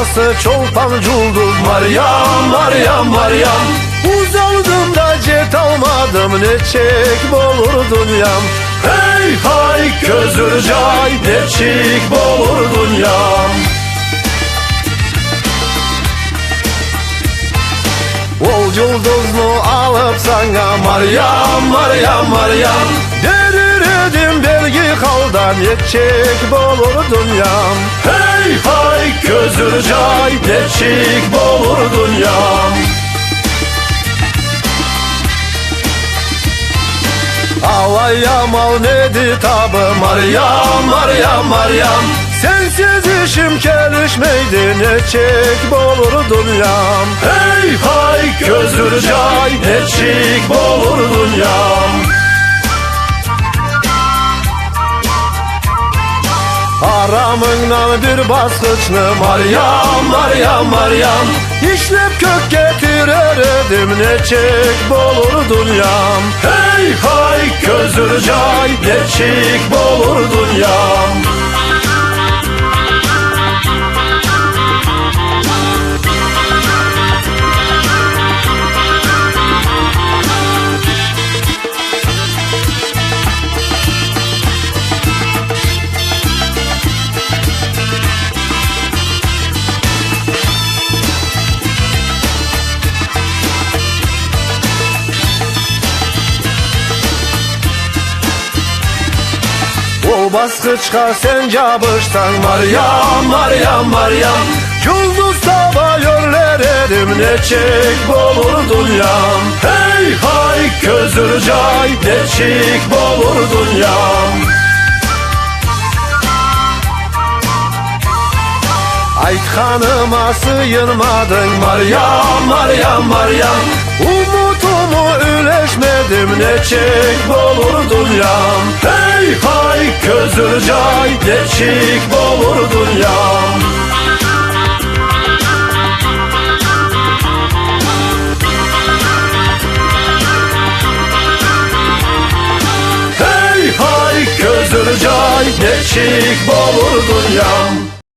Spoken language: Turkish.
anası çolpanculdu. Maryam, Maryam, Maryam. Uzaldım da cet almadım, ne çek bolur dünyam. Hey hay közürcay, ne çek bolur dünyam. Ol yıldızını alıp sana Maryam, Maryam, Maryam. Derirdim belgi haldan, yetecek bolur dünyam. Hey hay közürcay, yetecek bolur dünyam. Ağlayam al nedi tabı Maryam, Maryam, Maryam. Sensiz işim gelişmeydi, ne çek bolur dünyam. Hey hay közürcay, ne çek bolur dünyam. Aramından bir basqıçlı Maryam, Maryam, Maryam. İşlep kök getirirdim, ne çek bolur dünyam. Hey hay közürcay, ne çek bolur dünyam. O basqıçqa sen cabıştan Maryam, Maryam, Maryam. Yulduz taba yörler edim, ne çek bolur dünyam. Hey hay közürcay, ne çek bolur dünyam. Aytxanıma sıyırmadın Maryam, Maryam, Maryam. Umutumu üleşmedim, ne çek bolur dünyam. Hey hay közürcay, ne çek bolur dünyam. Hey hay közürcay, ne çek bolur dünyam.